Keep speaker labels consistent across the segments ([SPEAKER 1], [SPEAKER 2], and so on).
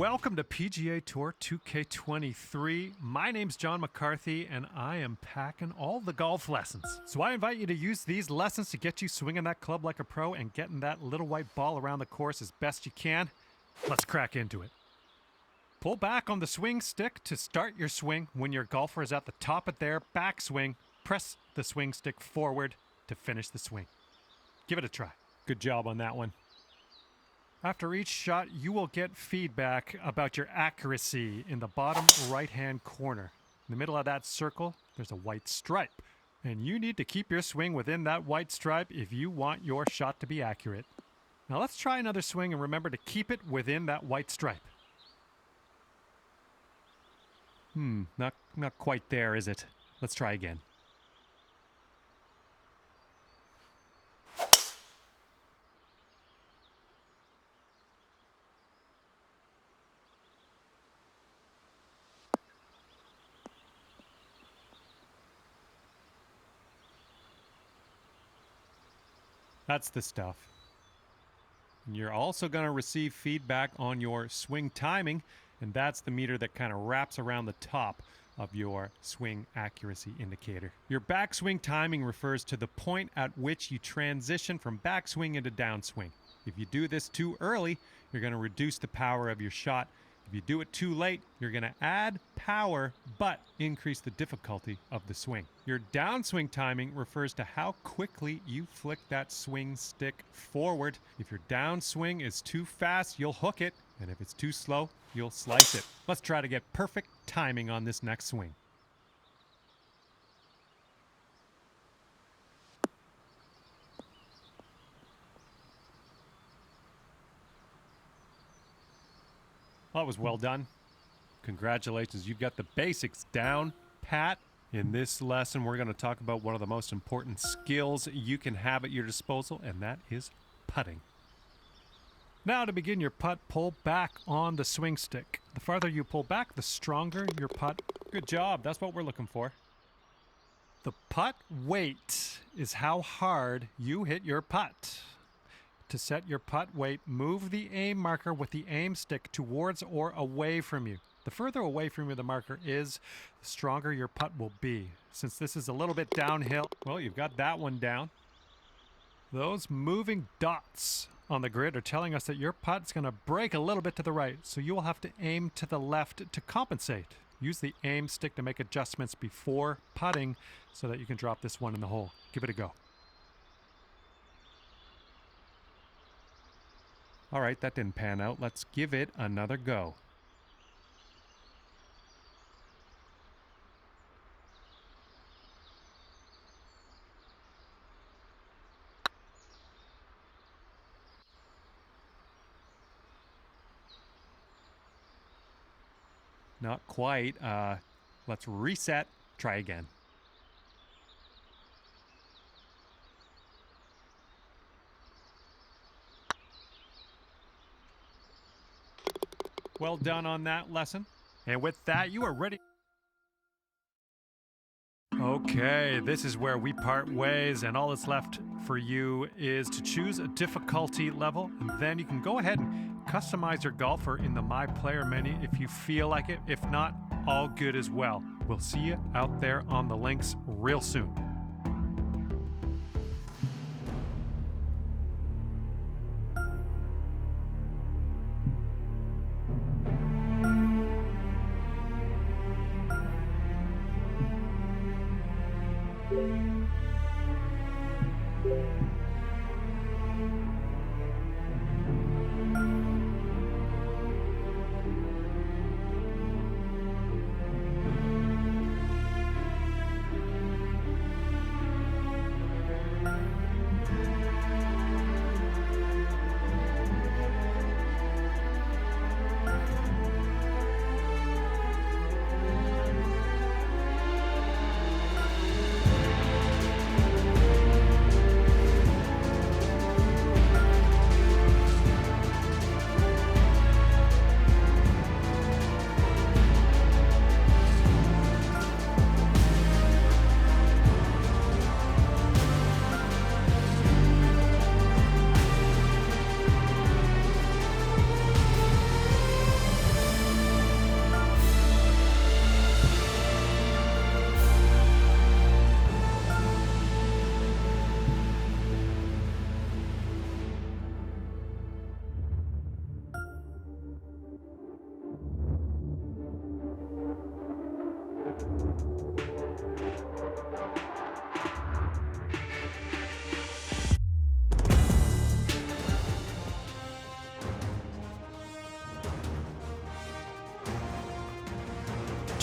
[SPEAKER 1] Welcome to PGA Tour 2K23. My name's John McCarthy, and I am packing all the golf lessons. So I invite you to use these lessons to get you swinging that club like a pro and getting that little white ball around the course as best you can. Let's crack into it. Pull back on the swing stick to start your swing. When your golfer is at the top of their backswing, press the swing stick forward to finish the swing. Give it a try. Good job on that one. After each shot, you will get feedback about your accuracy in the bottom right-hand corner. In the middle of that circle, there's a white stripe, and you need to keep your swing within that white stripe if you want your shot to be accurate. Now let's try another swing and remember to keep it within that white stripe. Not quite there, is it? Let's try again. That's the stuff. And you're also going to receive feedback on your swing timing, and that's the meter that kind of wraps around the top of your swing accuracy indicator. Your backswing timing refers to the point at which you transition from backswing into downswing. If you do this too early, you're going to reduce the power of your shot. If you do it too late, you're going to add power but increase the difficulty of the swing. Your downswing timing refers to how quickly you flick that swing stick forward. If your downswing is too fast, you'll hook it, and if it's too slow, you'll slice it. Let's try to get perfect timing on this next swing. Well, that was well done. Congratulations, you got the basics down pat. In this lesson, we're going to talk about one of the most important skills you can have at your disposal, and that is putting. Now to begin your putt, pull back on the swing stick. The farther you pull back, the stronger your putt. Good job, that's what we're looking for. The putt weight is how hard you hit your putt. To set your putt weight, move the aim marker with the aim stick towards or away from you. The further away from you the marker is, the stronger your putt will be. Since this is a little bit downhill, well, you've got that one down. Those moving dots on the grid are telling us that your putt's going to break a little bit to the right, so you will have to aim to the left to compensate. Use the aim stick to make adjustments before putting so that you can drop this one in the hole. Give it a go. All right, that didn't pan out. Let's give it another go. Not quite. Let's reset. Try again. Well done on that lesson. And with that, you are ready. Okay, this is where we part ways, and all that's left for you is to choose a difficulty level, and then you can go ahead and customize your golfer in the My Player menu if you feel like it. If not, all good as well. We'll see you out there on the links real soon.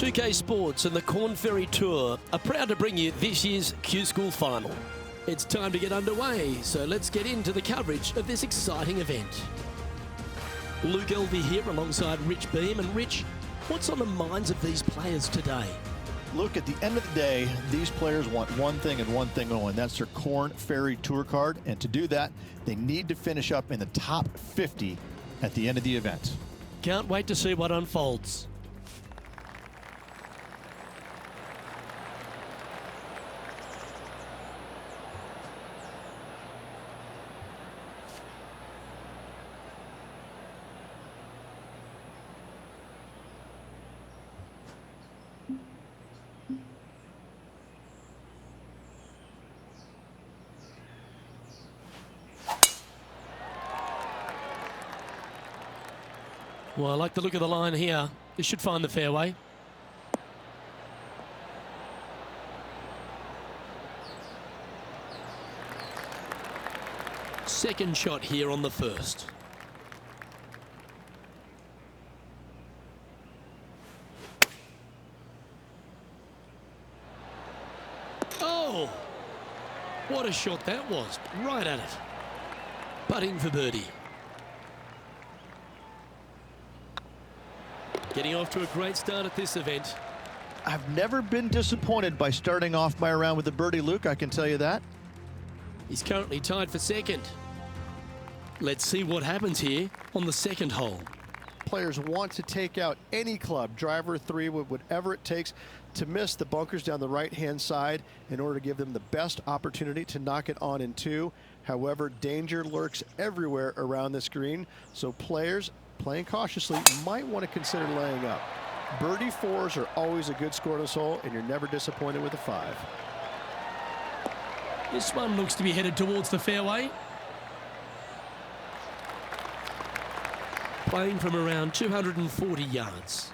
[SPEAKER 2] 2K Sports and the Korn Ferry Tour are proud to bring you this year's Q School Final. It's time to get underway, so let's get into the coverage of this exciting event. Luke Elvey here alongside Rich Beam. And Rich, what's on the minds of these players today?
[SPEAKER 3] Look, at the end of the day, these players want one thing and one thing only. That's their Korn Ferry Tour card. And to do that, they need to finish up in the top 50 at the end of the event.
[SPEAKER 2] Can't wait to see what unfolds. Well, I like the look of the line here. This should find the fairway. Second shot here on the first. Oh! What a shot that was. Right at it. Putting for birdie. Getting off to a great start at this event.
[SPEAKER 3] I've never been disappointed by starting off my round with a birdie, Luke, I can tell you that.
[SPEAKER 2] He's currently tied for second. Let's see what happens here on the second hole.
[SPEAKER 3] Players want to take out any club, driver, three, whatever it takes to miss the bunkers down the right-hand side in order to give them the best opportunity to knock it on in two. However, danger lurks everywhere around this green, so players playing cautiously might want to consider laying up. Birdie fours are always a good score to this hole, and you're never disappointed with a five.
[SPEAKER 2] This one looks to be headed towards the fairway. Playing from around 240 yards.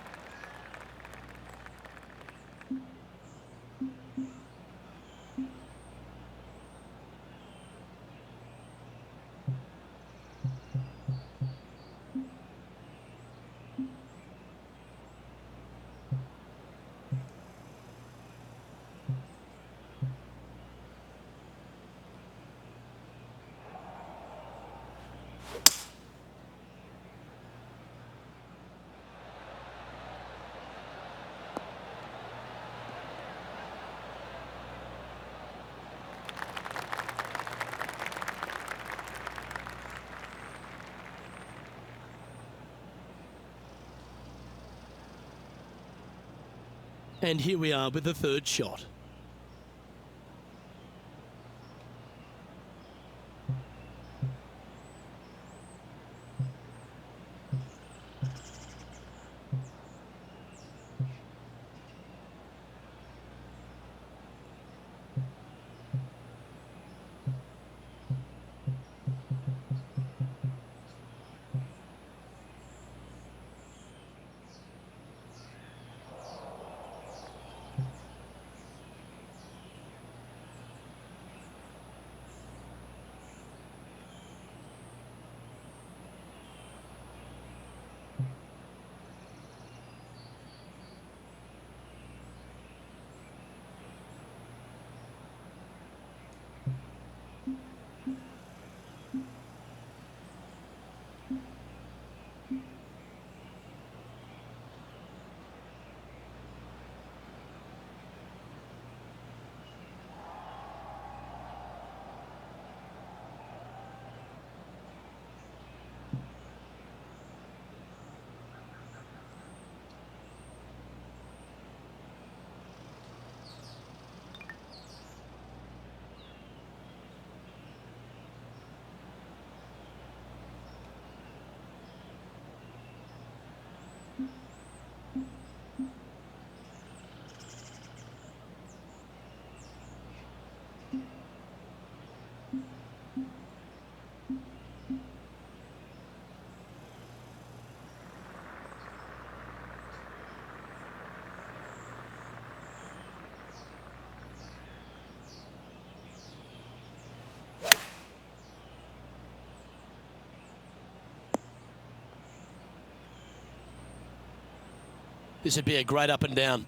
[SPEAKER 2] And here we are with the third shot. This would be a great up and down.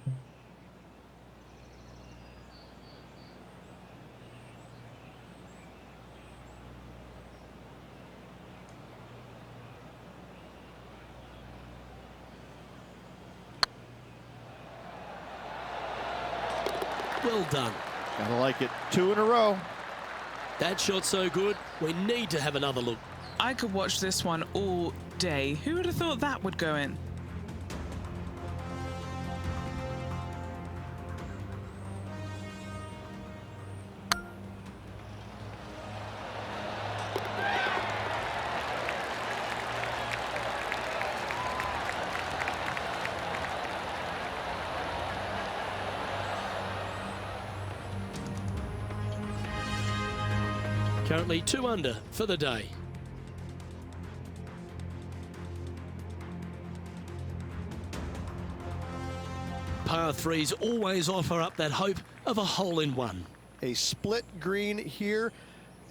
[SPEAKER 2] Well done.
[SPEAKER 3] Gotta like it. 2 in a row.
[SPEAKER 2] That shot's so good, we need to have another look.
[SPEAKER 4] I could watch this one all day. Who would have thought that would go in?
[SPEAKER 2] Currently 2 under for the day. Par 3s always offer up that hope of a hole-in-one.
[SPEAKER 3] A split green here.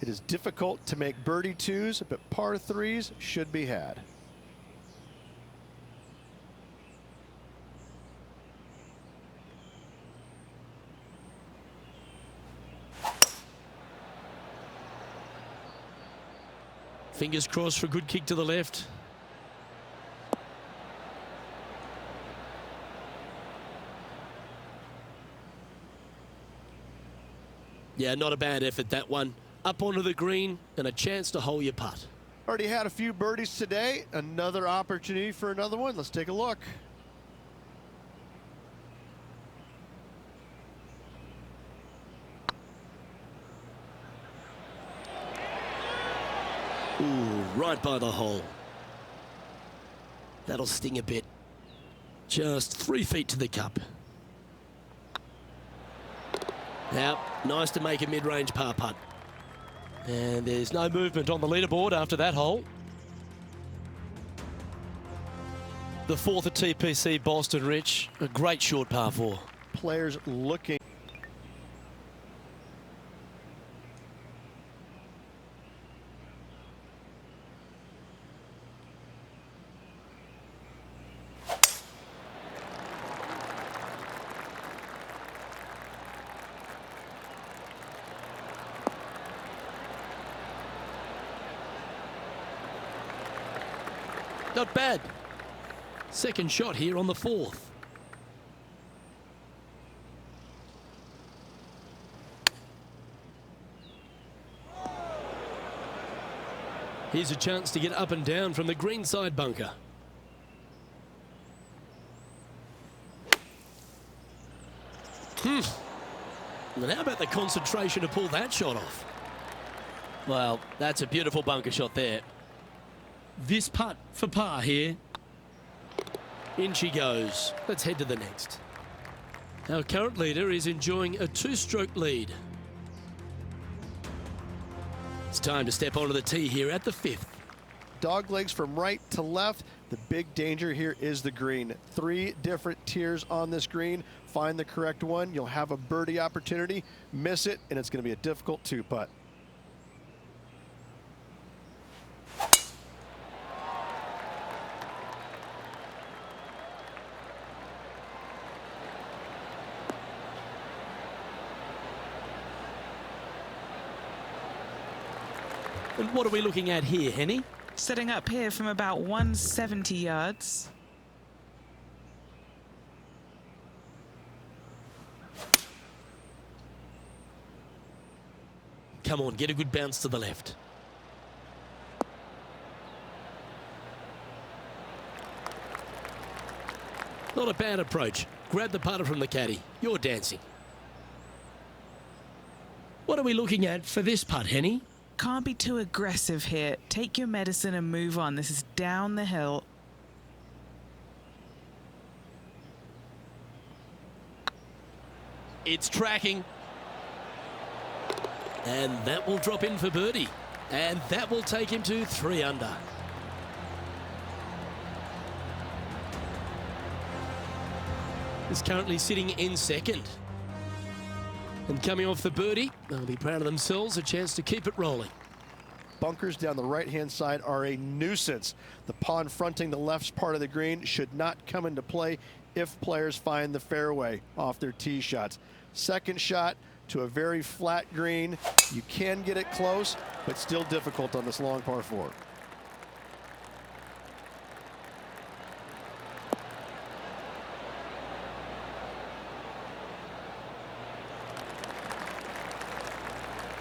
[SPEAKER 3] It is difficult to make birdie 2s, but par 3s should be had.
[SPEAKER 2] Fingers crossed for a good kick to the left. Yeah, not a bad effort, that one. Up onto the green and a chance to hole your putt.
[SPEAKER 3] Already had a few birdies today. Another opportunity for another one. Let's take a look.
[SPEAKER 2] Ooh, right by the hole. That'll sting a bit. Just 3 feet to the cup. Now, nice to make a mid-range par putt. And there's no movement on the leaderboard after that hole. The 4th at TPC Boston, Rich. A great short par 4.
[SPEAKER 3] Players looking.
[SPEAKER 2] Not bad. Second shot here on the 4th. Here's a chance to get up and down from the greenside bunker. And how about the concentration to pull that shot off? Well, that's a beautiful bunker shot there. This putt for par here. In she goes. Let's head to the next. Our current leader is enjoying a 2-stroke lead. It's time to step onto the tee here at the 5th.
[SPEAKER 3] Dog legs from right to left. The big danger here is the green. 3 different tiers on this green. Find the correct one. You'll have a birdie opportunity. Miss it, and it's going to be a difficult 2-putt.
[SPEAKER 2] And what are we looking at here, Henny?
[SPEAKER 4] Setting up here from about 170 yards.
[SPEAKER 2] Come on, get a good bounce to the left. Not a bad approach. Grab the putter from the caddy. You're dancing. What are we looking at for this putt, Henny?
[SPEAKER 4] Can't be too aggressive here. Take your medicine and move on. This is down the hill.
[SPEAKER 2] It's tracking. And that will drop in for birdie. And that will take him to 3 under. He's currently sitting in 2nd. And coming off the birdie, they'll be proud of themselves, a chance to keep it rolling.
[SPEAKER 3] Bunkers down the right-hand side are a nuisance. The pond fronting the left part of the green should not come into play if players find the fairway off their tee shots. Second shot to a very flat green. You can get it close, but still difficult on this long par 4.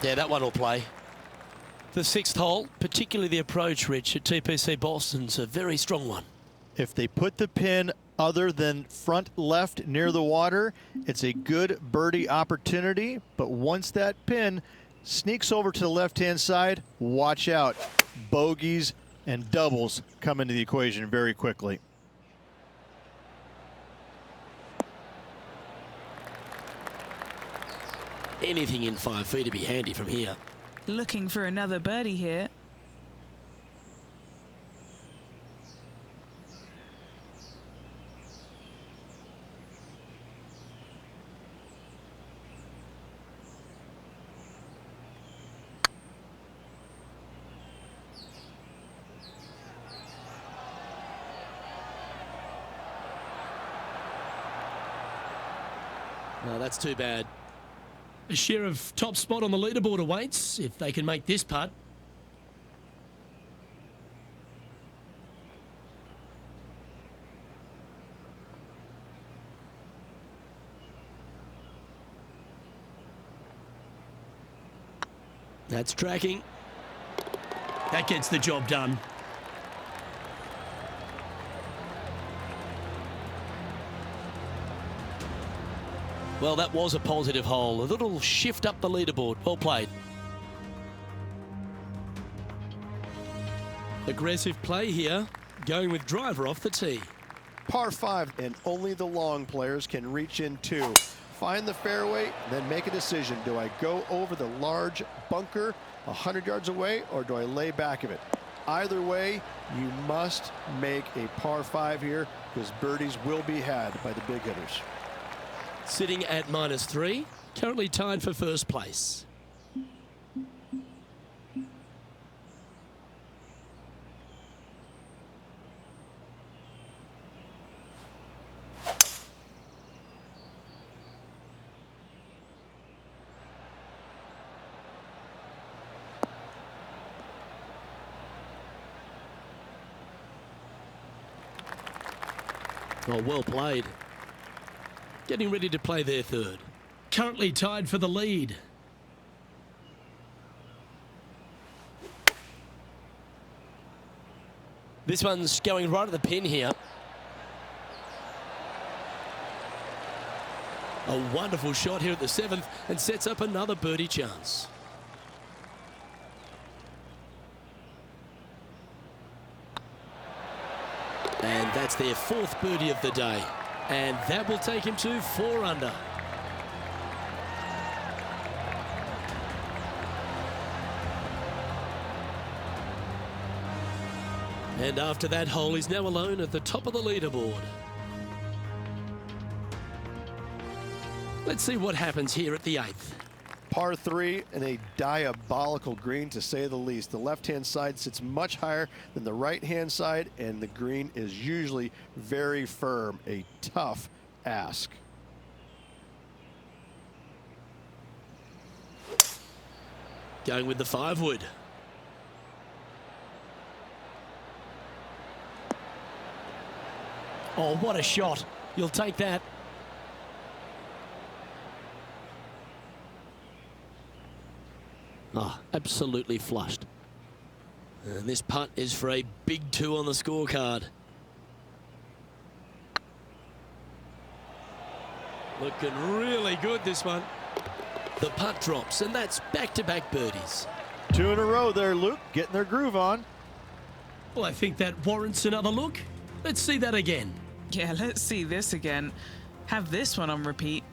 [SPEAKER 2] Yeah, that one will play. The 6th hole, particularly the approach, Rich, at TPC Boston's a very strong one.
[SPEAKER 5] If they put the pin other than front left near the water, it's a good birdie opportunity. But once that pin sneaks over to the left-hand side, watch out. Bogeys and doubles come into the equation very quickly.
[SPEAKER 2] Anything in 5 feet to be handy from here.
[SPEAKER 4] Looking for another birdie here.
[SPEAKER 2] No, that's too bad. A share of top spot on the leaderboard awaits if they can make this putt. That's tracking. That gets the job done. Well, that was a positive hole. A little shift up the leaderboard. Well played. Aggressive play here, going with driver off the tee.
[SPEAKER 3] Par 5, and only the long players can reach in 2. Find the fairway, then make a decision. Do I go over the large bunker 100 yards away, or do I lay back of it? Either way, you must make a par 5 here, because birdies will be had by the big hitters.
[SPEAKER 2] Sitting at -3, currently tied for first place. Oh, well played. Getting ready to play their 3rd. Currently tied for the lead. This one's going right at the pin here. A wonderful shot here at the 7th and sets up another birdie chance. And that's their 4th birdie of the day. And that will take him to 4 under. And after that hole, he's now alone at the top of the leaderboard. Let's see what happens here at the 8th.
[SPEAKER 3] Par 3 and a diabolical green, to say the least. The left-hand side sits much higher than the right-hand side, and the green is usually very firm. A tough ask.
[SPEAKER 2] Going with the 5-wood. Oh, what a shot. You'll take that. Oh, absolutely flushed. And this putt is for a big 2 on the scorecard. Looking really good, this one. The putt drops, and that's back-to-back birdies.
[SPEAKER 5] 2 in a row there, Luke, getting their groove on.
[SPEAKER 2] Well, I think that warrants another look. Let's see that again.
[SPEAKER 4] Yeah, let's see this again. Have this one on repeat.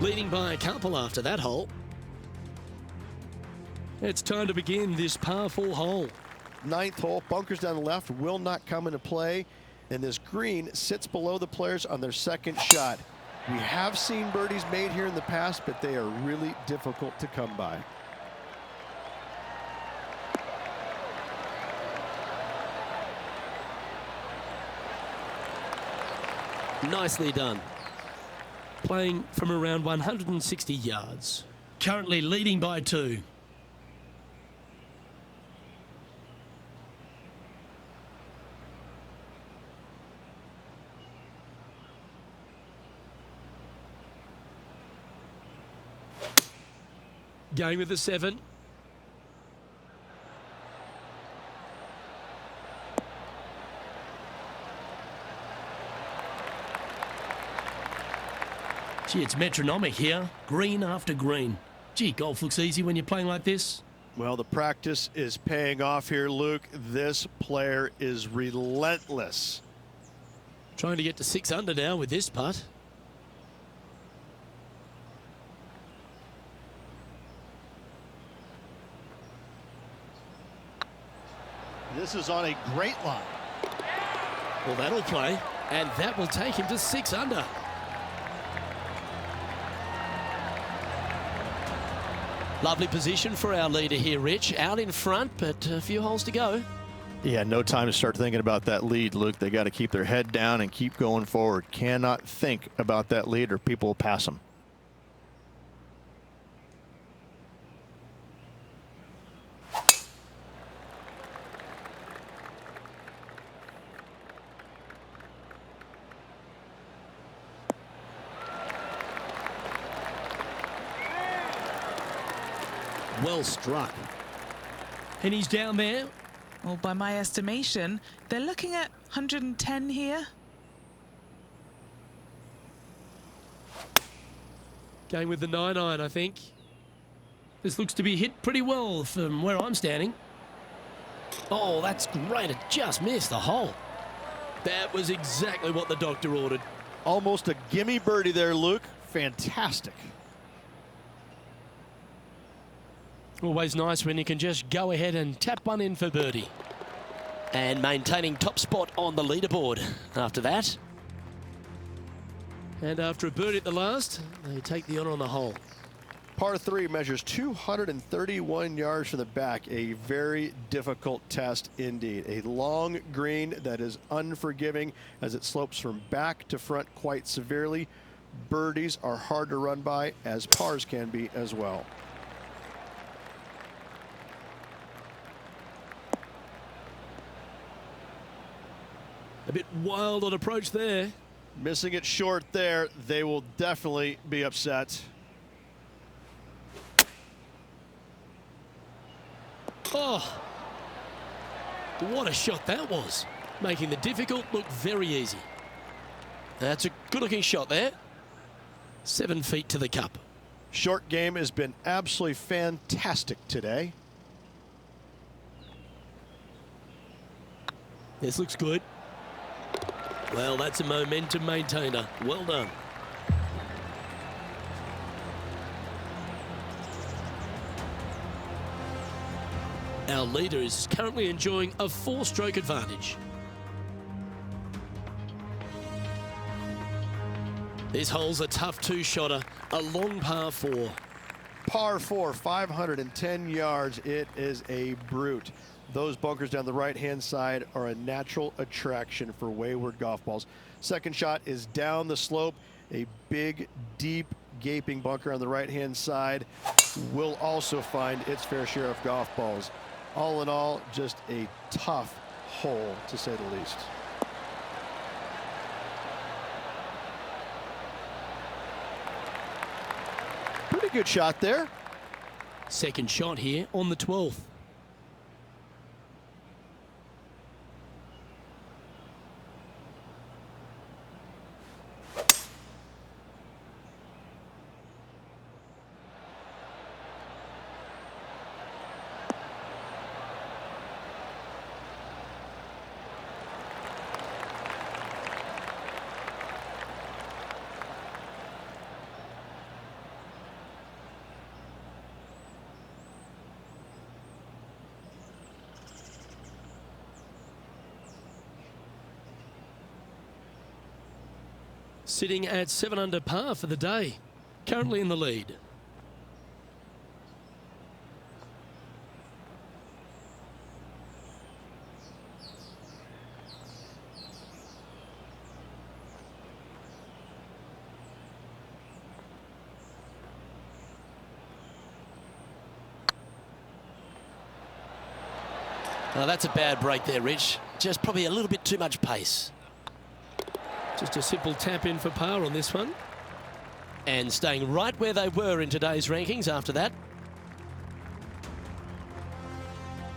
[SPEAKER 2] Leading by a couple after that hole. It's time to begin this par 4 hole.
[SPEAKER 3] 9th hole, bunkers down the left will not come into play. And this green sits below the players on their second shot. We have seen birdies made here in the past, but they are really difficult to come by.
[SPEAKER 2] Nicely done. Playing from around 160 yards. Currently leading by 2. Going with the 7. Gee, it's metronomic here. Green after green. Gee, golf looks easy when you're playing like this.
[SPEAKER 3] Well, the practice is paying off here, Luke. This player is relentless.
[SPEAKER 2] Trying to get to 6 under now with this putt.
[SPEAKER 5] This is on a great line.
[SPEAKER 2] Well, that'll play, and that will take him to 6 under. Lovely position for our leader here, Rich. Out in front, but a few holes to go.
[SPEAKER 5] Yeah, no time to start thinking about that lead, Luke. They got to keep their head down and keep going forward. Cannot think about that lead or people will pass them.
[SPEAKER 2] Well struck. And he's down there.
[SPEAKER 4] Well, by my estimation, they're looking at 110 here.
[SPEAKER 2] Going with the 9-iron, I think. This looks to be hit pretty well from where I'm standing. Oh, that's great. It just missed the hole. That was exactly what the doctor ordered.
[SPEAKER 5] Almost a gimme birdie there, Luke. Fantastic.
[SPEAKER 2] Always nice when you can just go ahead and tap one in for birdie. And maintaining top spot on the leaderboard after that. And after a birdie at the last, they take the honour on the hole.
[SPEAKER 3] Par 3 measures 231 yards from the back. A very difficult test indeed. A long green that is unforgiving as it slopes from back to front quite severely. Birdies are hard to run by, as pars can be as well.
[SPEAKER 2] A bit wild on approach there.
[SPEAKER 3] Missing it short there, they will definitely be upset.
[SPEAKER 2] Oh, what a shot that was. Making the difficult look very easy. That's a good looking shot there. 7 feet to the cup.
[SPEAKER 3] Short game has been absolutely fantastic today.
[SPEAKER 2] This looks good. Well, that's a momentum maintainer. Well done. Our leader is currently enjoying a 4-stroke advantage. This hole's a tough 2-shotter, a long par 4.
[SPEAKER 3] Par 4, 510 yards. It is a brute. Those bunkers down the right-hand side are a natural attraction for wayward golf balls. Second shot is down the slope. A big, deep, gaping bunker on the right-hand side will also find its fair share of golf balls. All in all, just a tough hole, to say the least.
[SPEAKER 5] Pretty good shot there.
[SPEAKER 2] Second shot here on the 12th. Sitting at 7 under par for the day. Currently in the lead. Oh, that's a bad break there, Rich. Just probably a little bit too much pace. Just a simple tap in for par on this one. And staying right where they were in today's rankings after that.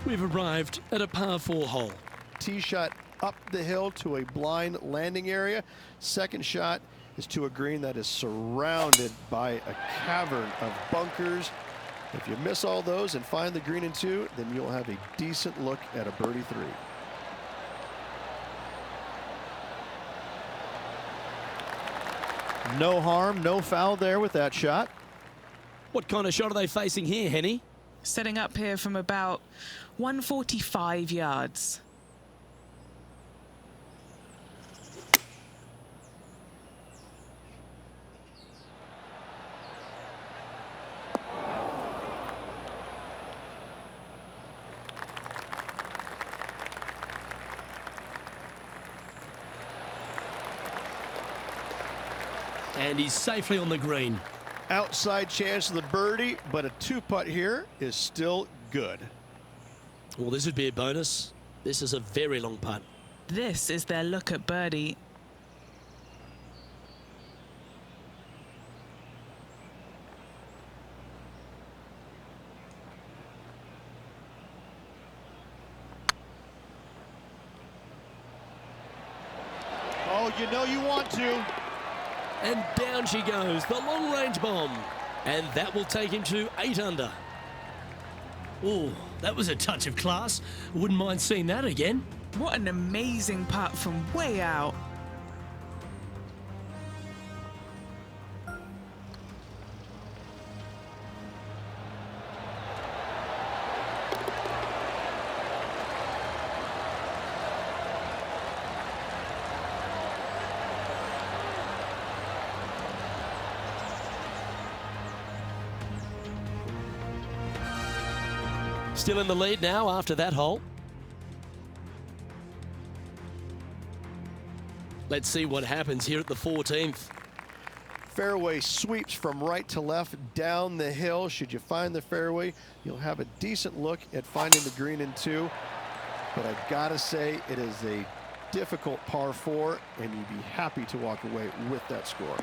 [SPEAKER 2] We've arrived at a par 4 hole.
[SPEAKER 3] Tee shot up the hill to a blind landing area. Second shot is to a green that is surrounded by a cavern of bunkers. If you miss all those and find the green in 2, then you'll have a decent look at a birdie 3.
[SPEAKER 5] No harm, no foul there with that shot.
[SPEAKER 2] What kind of shot are they facing here, Henny?
[SPEAKER 4] Setting up here from about 145 yards.
[SPEAKER 2] And he's safely on the green.
[SPEAKER 3] Outside chance of the birdie, but a 2-putt here is still good.
[SPEAKER 2] Well, this would be a bonus. This is a very long putt.
[SPEAKER 4] This is their look at birdie.
[SPEAKER 5] Oh, you know you want to.
[SPEAKER 2] And down she goes, the long-range bomb. And that will take him to 8 under. Oh, that was a touch of class. Wouldn't mind seeing that again.
[SPEAKER 4] What an amazing putt from way out.
[SPEAKER 2] Still in the lead now after that hole. Let's see what happens here at the 14th.
[SPEAKER 3] Fairway sweeps from right to left down the hill. Should you find the fairway, you'll have a decent look at finding the green in 2. But I gotta say, it is a difficult par 4, and you'd be happy to walk away with that score.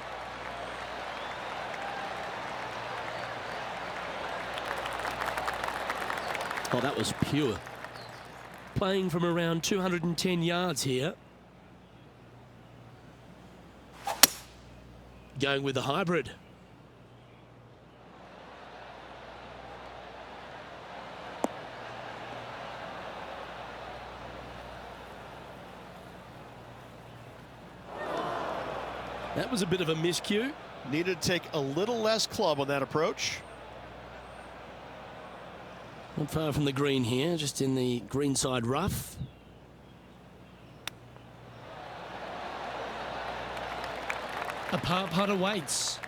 [SPEAKER 2] Oh, that was pure. Playing from around 210 yards here. Going with the hybrid. That was a bit of a miscue.
[SPEAKER 3] Needed to take a little less club on that approach.
[SPEAKER 2] Not far from the green here, just in the greenside rough. A par putt awaits.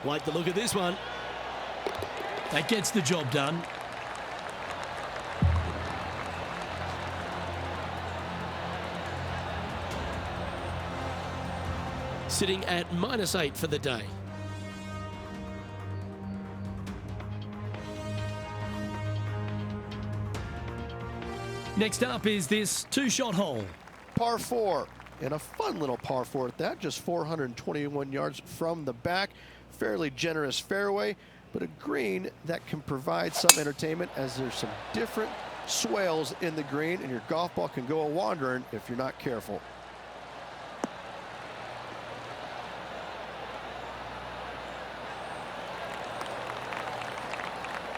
[SPEAKER 2] Like the look of this one. That gets the job done. Sitting at -8 for the day. Next up is this 2-shot hole.
[SPEAKER 3] Par 4, and a fun little par 4 at that, just 421 yards from the back. Fairly generous fairway, but a green that can provide some entertainment as there's some different swales in the green, and your golf ball can go a-wandering if you're not careful.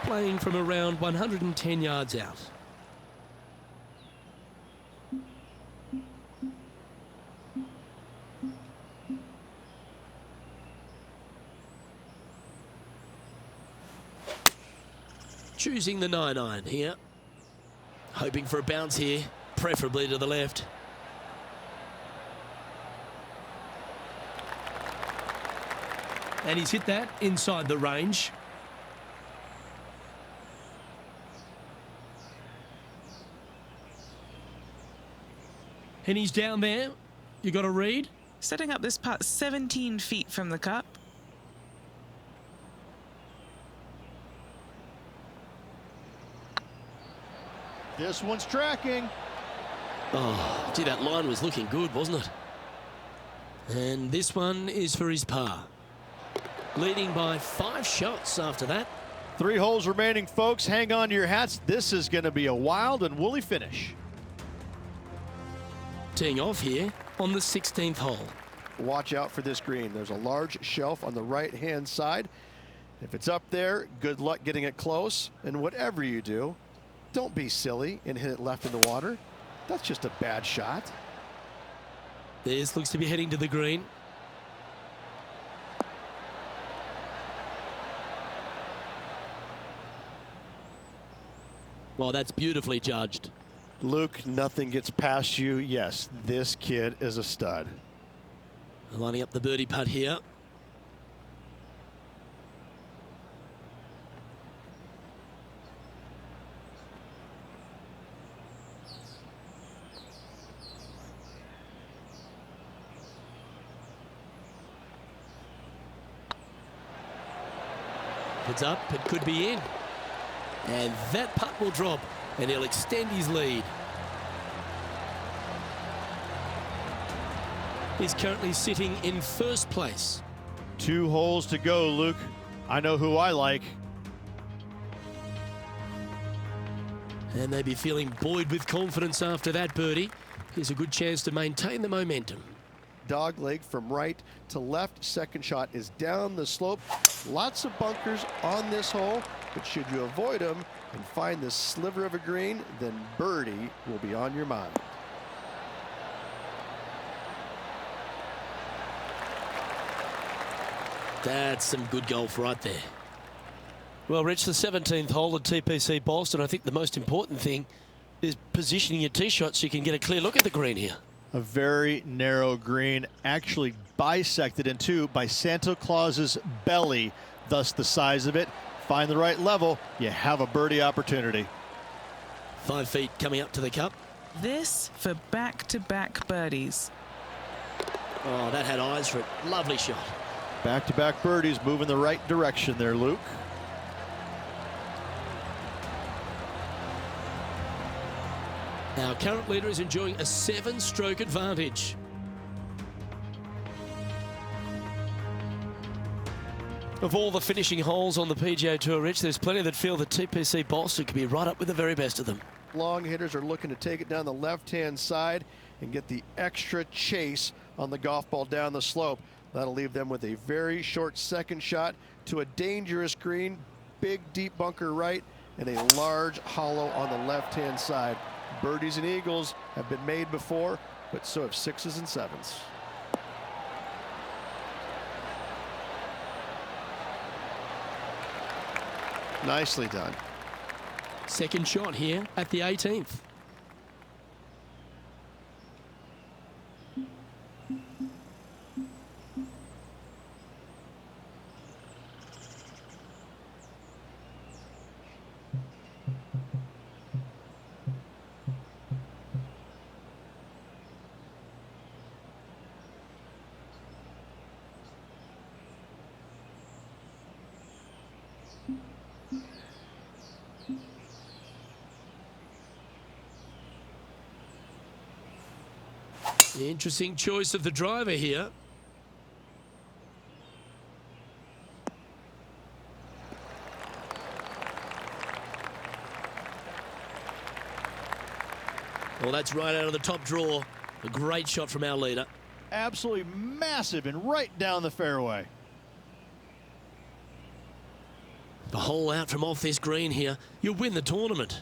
[SPEAKER 2] Playing from around 110 yards out. choosing the 9-iron here. Hoping for a bounce here, preferably to the left. And he's hit that inside the range. And he's down there. You got a read?
[SPEAKER 4] Setting up this putt 17 feet from the cup.
[SPEAKER 5] This one's tracking.
[SPEAKER 2] Oh, gee, that line was looking good, wasn't it? And this one is for his par. Leading by 5 shots after that.
[SPEAKER 5] 3 holes remaining, folks. Hang on to your hats. This is going to be a wild and woolly finish.
[SPEAKER 2] Teeing off here on the 16th hole.
[SPEAKER 3] Watch out for this green. There's a large shelf on the right-hand side. If it's up there, good luck getting it close. And whatever you do, don't be silly and hit it left in the water. That's just a bad shot.
[SPEAKER 2] This looks to be heading to the green. Well, that's beautifully judged.
[SPEAKER 3] Luke, nothing gets past you. Yes, this kid is a stud.
[SPEAKER 2] Lining up the birdie putt here. If it's up, it could be in. And that putt will drop, and he'll extend his lead. He's currently sitting in first place.
[SPEAKER 5] 2 holes to go, Luke. I know who I like.
[SPEAKER 2] And they'd be feeling buoyed with confidence after that birdie. Here's a good chance to maintain the momentum.
[SPEAKER 3] Dog leg from right to left. Second shot is down the slope. Lots of bunkers on this hole, but should you avoid them and find this sliver of a green, then birdie will be on your mind.
[SPEAKER 2] That's some good golf right there. Well, Rich, the 17th hole at TPC Boston, I think the most important thing is positioning your tee shot so you can get a clear look at the green here.
[SPEAKER 5] A very narrow green, actually bisected in 2 by Santa Claus's belly, thus the size of it. Find the right level, you have a birdie opportunity.
[SPEAKER 2] 5 feet coming up to the cup.
[SPEAKER 4] This for back-to-back birdies.
[SPEAKER 2] Oh, that had eyes for it. Lovely shot.
[SPEAKER 5] Back-to-back birdies, moving the right direction there, Luke.
[SPEAKER 2] Our current leader is enjoying a 7-stroke advantage. Of all the finishing holes on the PGA Tour, Rich, there's plenty that feel that TPC Boston could be right up with the very best of them.
[SPEAKER 3] Long hitters are looking to take it down the left-hand side and get the extra chase on the golf ball down the slope. That'll leave them with a very short second shot to a dangerous green, big deep bunker right, and a large hollow on the left-hand side. Birdies and eagles have been made before, but so have 6s and 7s. Nicely done.
[SPEAKER 2] Second shot here at the 18th. Interesting choice of the driver here. Well, that's right out of the top draw. A great shot from our leader.
[SPEAKER 5] Absolutely massive and right down the fairway.
[SPEAKER 2] The hole out from off this green here. You'll win the tournament.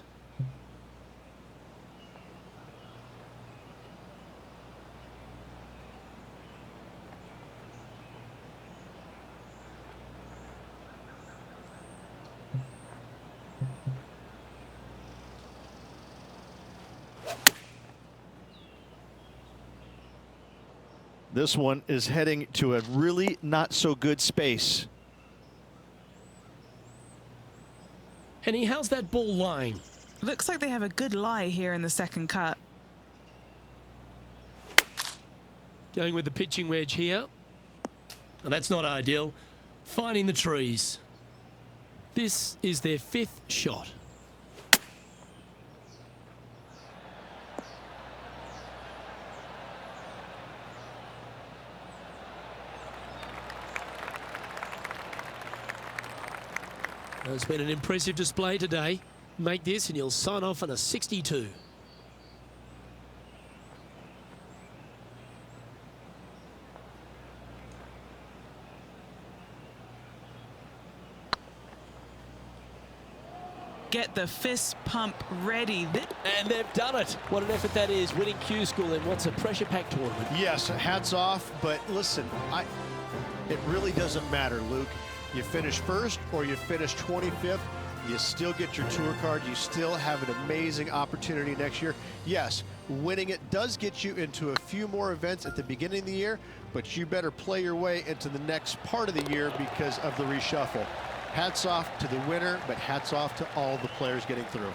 [SPEAKER 5] This one is heading to a really not so good space.
[SPEAKER 2] Henny, how's that ball lying?
[SPEAKER 4] Looks like they have a good lie here in the second cut.
[SPEAKER 2] Going with the pitching wedge here. And that's not ideal. Finding the trees. This is their 5th shot. It's been an impressive display today. Make this and you'll sign off on a 62.
[SPEAKER 4] Get the fist pump ready.
[SPEAKER 2] And they've done it. What an effort that is, winning Q School in what's a pressure-packed tournament.
[SPEAKER 3] Yes, hats off, but listen, it really doesn't matter, Luke. You finish first or you finish 25th, you still get your tour card. You still have an amazing opportunity next year. Yes, winning it does get you into a few more events at the beginning of the year, but you better play your way into the next part of the year because of the reshuffle. Hats off to the winner, but hats off to all the players getting through.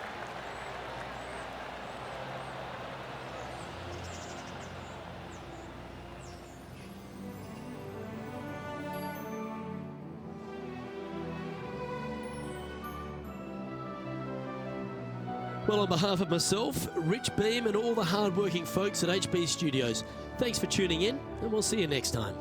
[SPEAKER 2] Well, on behalf of myself, Rich Beam, and all the hard-working folks at HB Studios, thanks for tuning in, and we'll see you next time.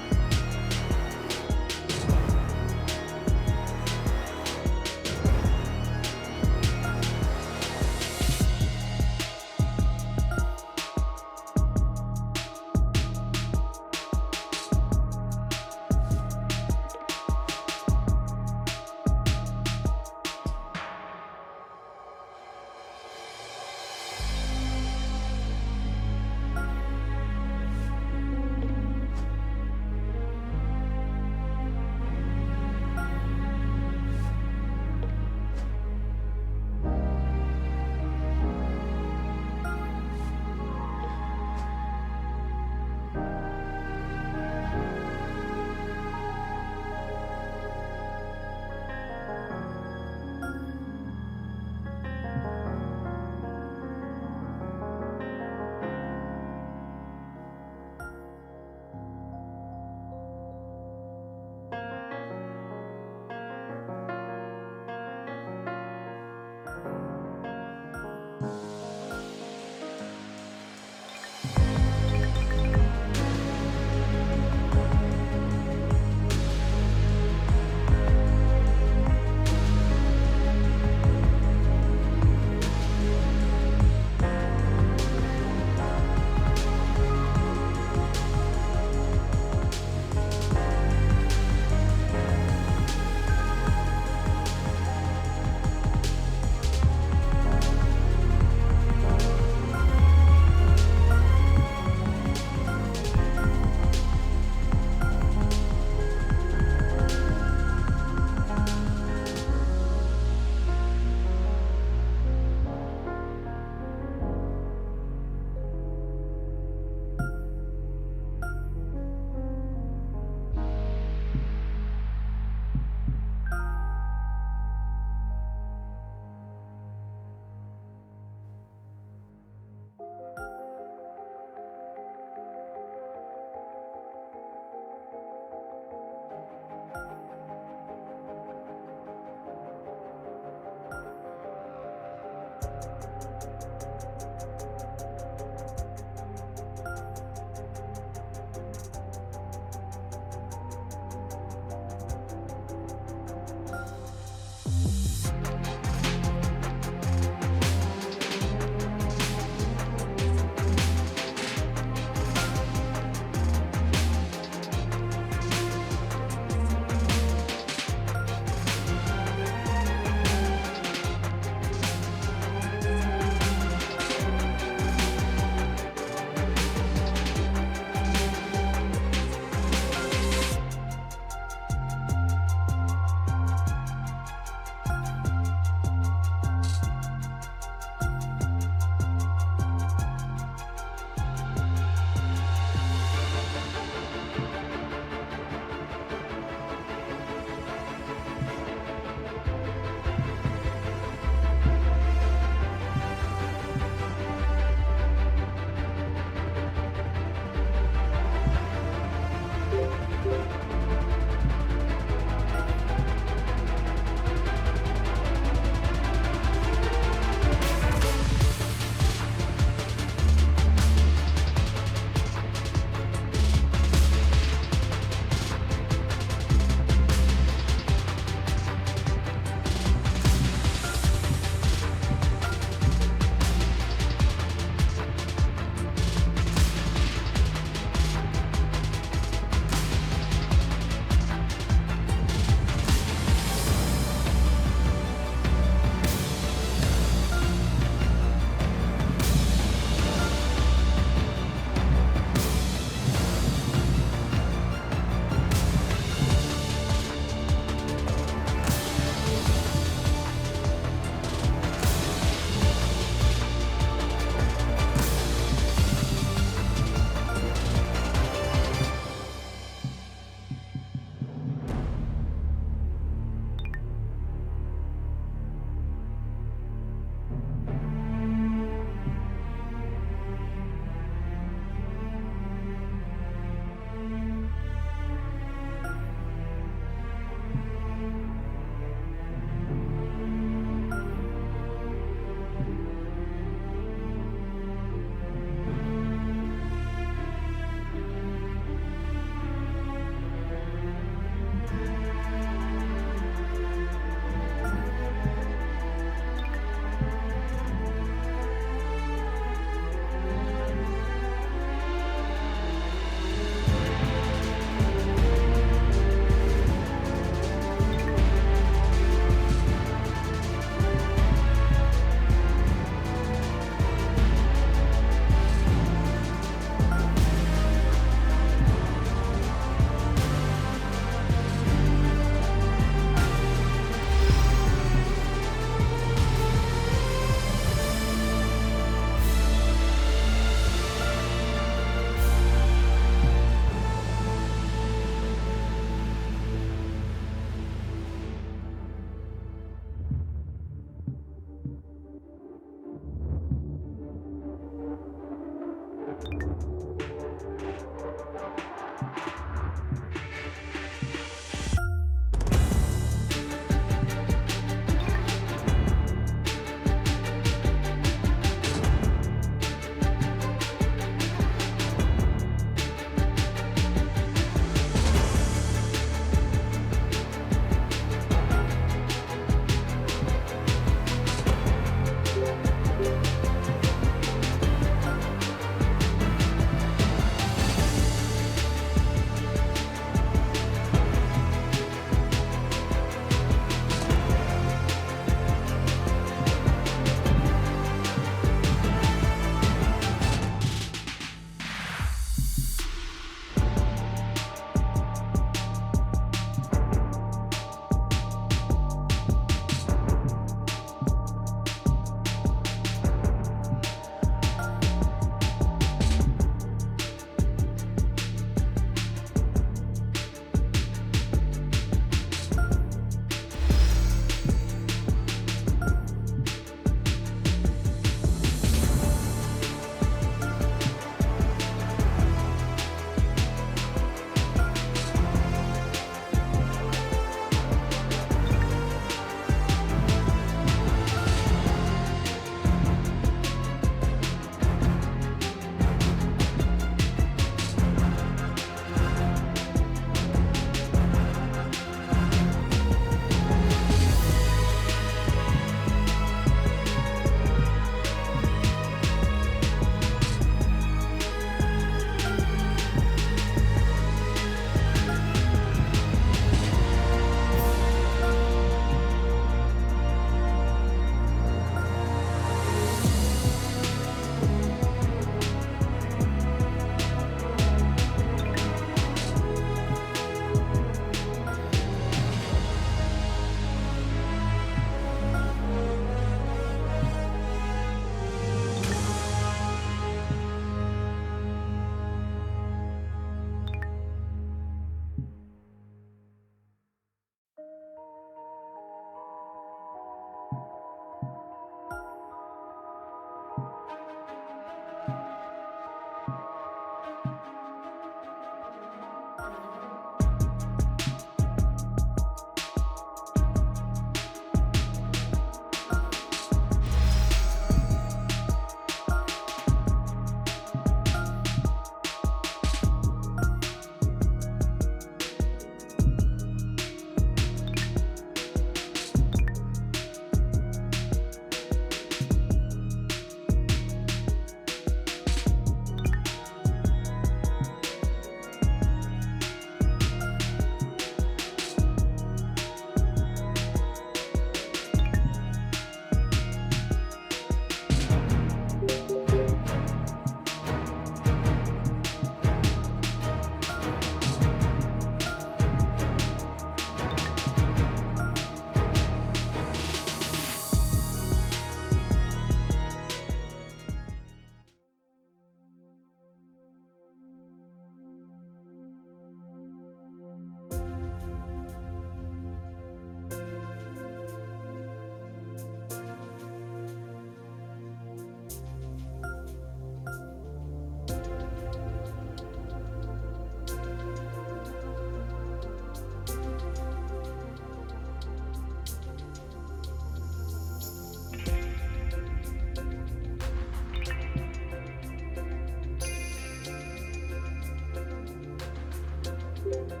[SPEAKER 3] you.